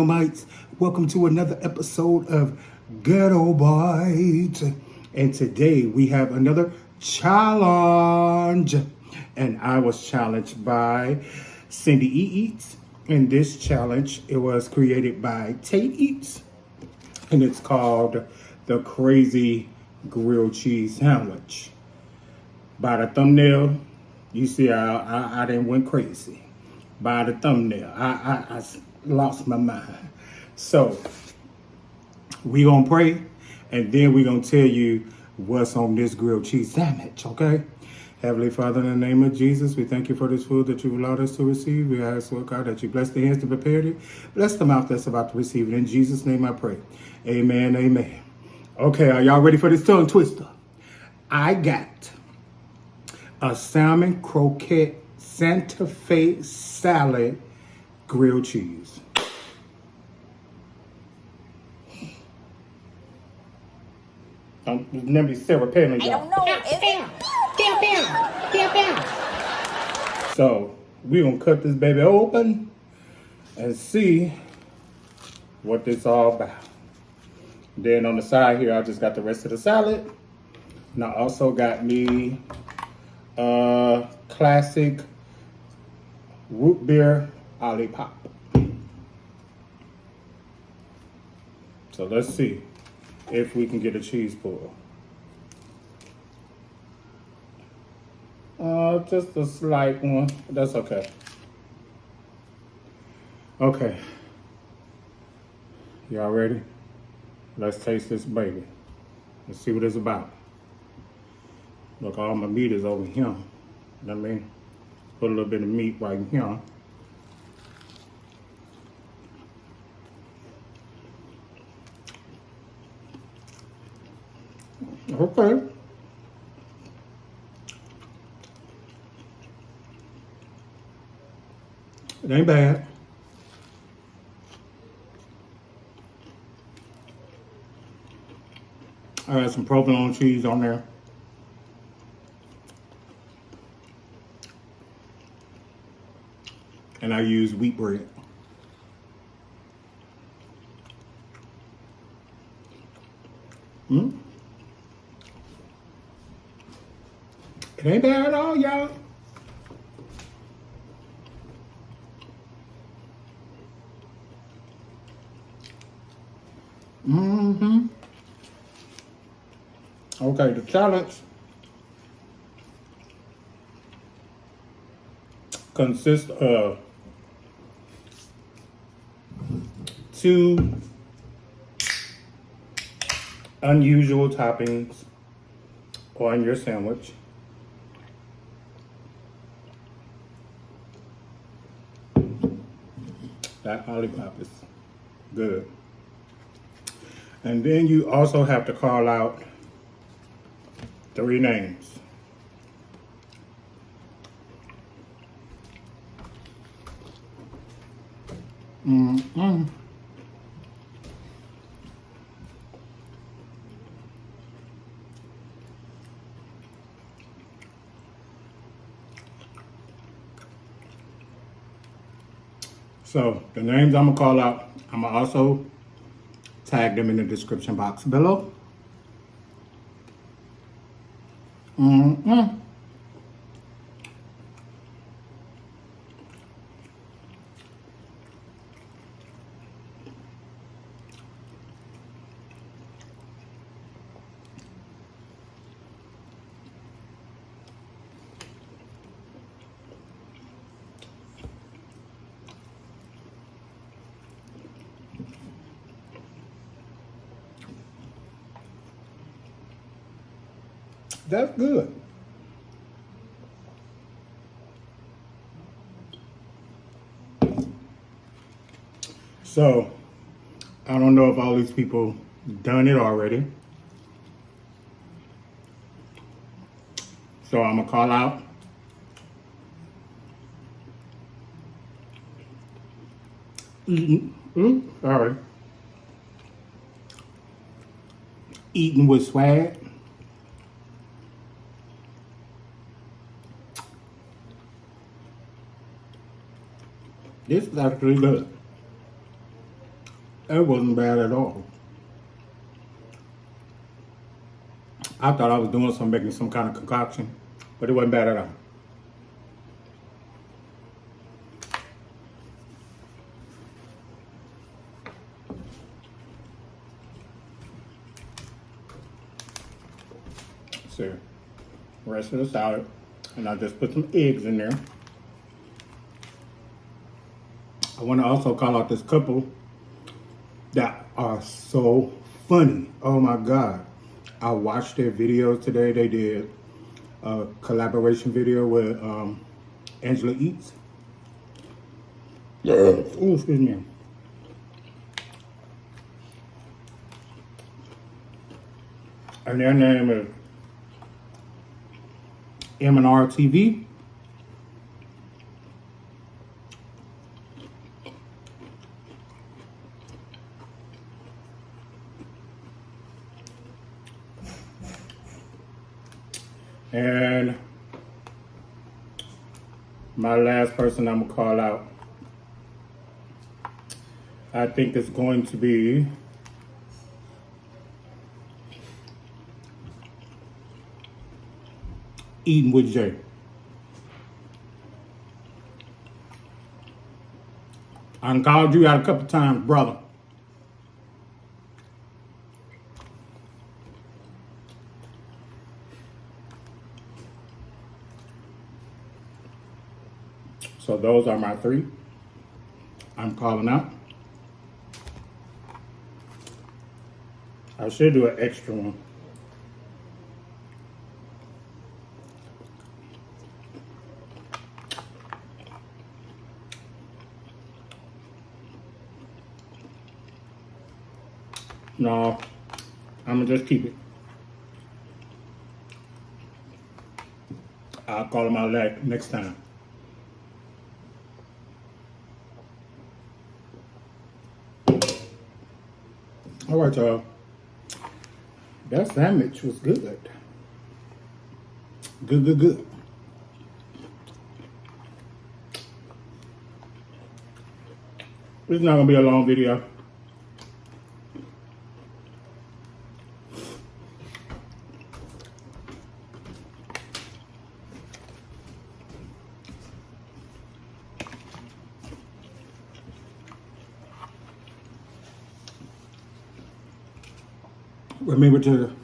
mites? Welcome to another episode of Ghetto Bites. And today we have another challenge. And I was challenged by Cindy E. Eats. And this challenge, it was created by Tate Eats. And it's called the Crazy Grilled Cheese Sandwich. By the thumbnail, you see I didn't went crazy. By the thumbnail, I lost my mind. So we gonna pray, and then we gonna tell you what's on this grilled cheese sandwich, okay? Heavenly Father, in the name of Jesus, we thank you for this food that you've allowed us to receive. We ask, Lord God, that you bless the hands that prepared it, bless the mouth that's about to receive it. In Jesus' name I pray. Amen, amen. Okay, are y'all ready for this tongue twister? I got a salmon croquette Santa Fe salad grilled cheese. Remember Sarah Palin, y'all. I don't know. So we're gonna cut this baby open and see what this all about. Then on the side here, I just got the rest of the salad. And I also got me classic root beer olipop. So let's see if we can get a cheese pull. Just a slight one. That's okay. Okay. Y'all ready? Let's taste this baby. Let's see what it's about. Look, all my meat is over here. You know what I mean? Put a little bit of meat right here. Okay. It ain't bad. I got some provolone cheese on there. And I use wheat bread. It ain't bad at all, y'all. Okay, the challenge consists of 2 unusual toppings on your sandwich. That olipop is good. And then you also have to call out 3 names. So the names I'm gonna call out, I'm gonna also tag them in the description box below. That's good. So, I don't know if all these people done it already. So I'm gonna call out sorry. Eating with swag. This is actually good. It wasn't bad at all. I thought I was doing some, making some kind of concoction, but it wasn't bad at all. So, rest of the salad, and I just put some eggs in there. I want to also call out this couple that are so funny. Oh my God. I watched their videos today. They did a collaboration video with Angela Eats. Oh, excuse me. And their name is M&R TV. And my last person I'm gonna call out, I think it's going to be Eating with Jay. I done called you out a couple times, brother. So those are my three I'm calling out. I should do an extra one. No, I'm gonna just keep it. I'll call them out next time. All right, y'all. That sandwich was good. Good. It's not gonna be a long video. Remember to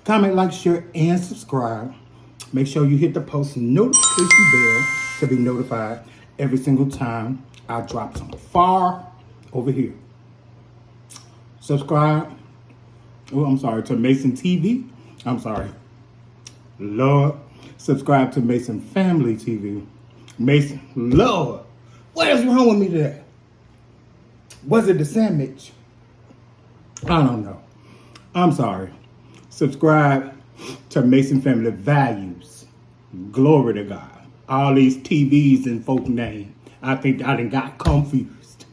comment, like, share, and subscribe. Make sure you hit the post notification bell to be notified every single time I drop some far over here. Subscribe. Oh, I'm sorry, to Mason TV. I'm sorry. Lord, subscribe to Mason Family TV. Mason, Lord, what is wrong with me today? Was it the sandwich? I don't know. I'm sorry. Subscribe to Mason Family Values. Glory to God. All these TVs and folk name. I think I done got confused.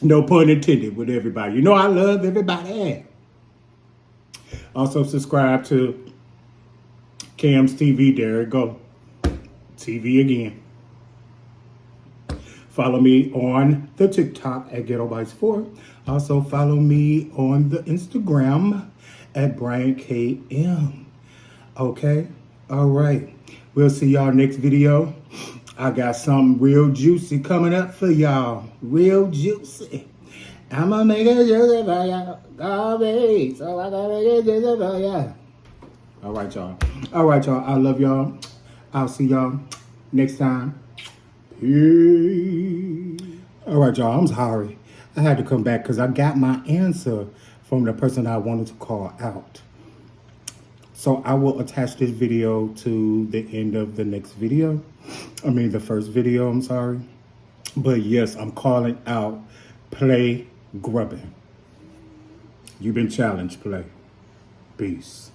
No pun intended with everybody. You know I love everybody. Also subscribe to Cam's TV. There it go. TV again. Follow me on the TikTok at GhettoBites4. Also follow me on the Instagram at Brian KM. Okay? All right. We'll see y'all next video. I got something real juicy coming up for y'all. Real juicy. I'm gonna make it juicy for y'all. Garbage. So I gotta make it juicy for y'all. All right, y'all. All right, y'all. I love y'all. I'll see y'all next time. Peace. All right, y'all. I'm sorry. I had to come back because I got my answer from the person I wanted to call out. So I will attach this video to the end of the next video. I mean, the first video, I'm sorry. But yes, I'm calling out Play Grubbin. You've been challenged, Play. Peace.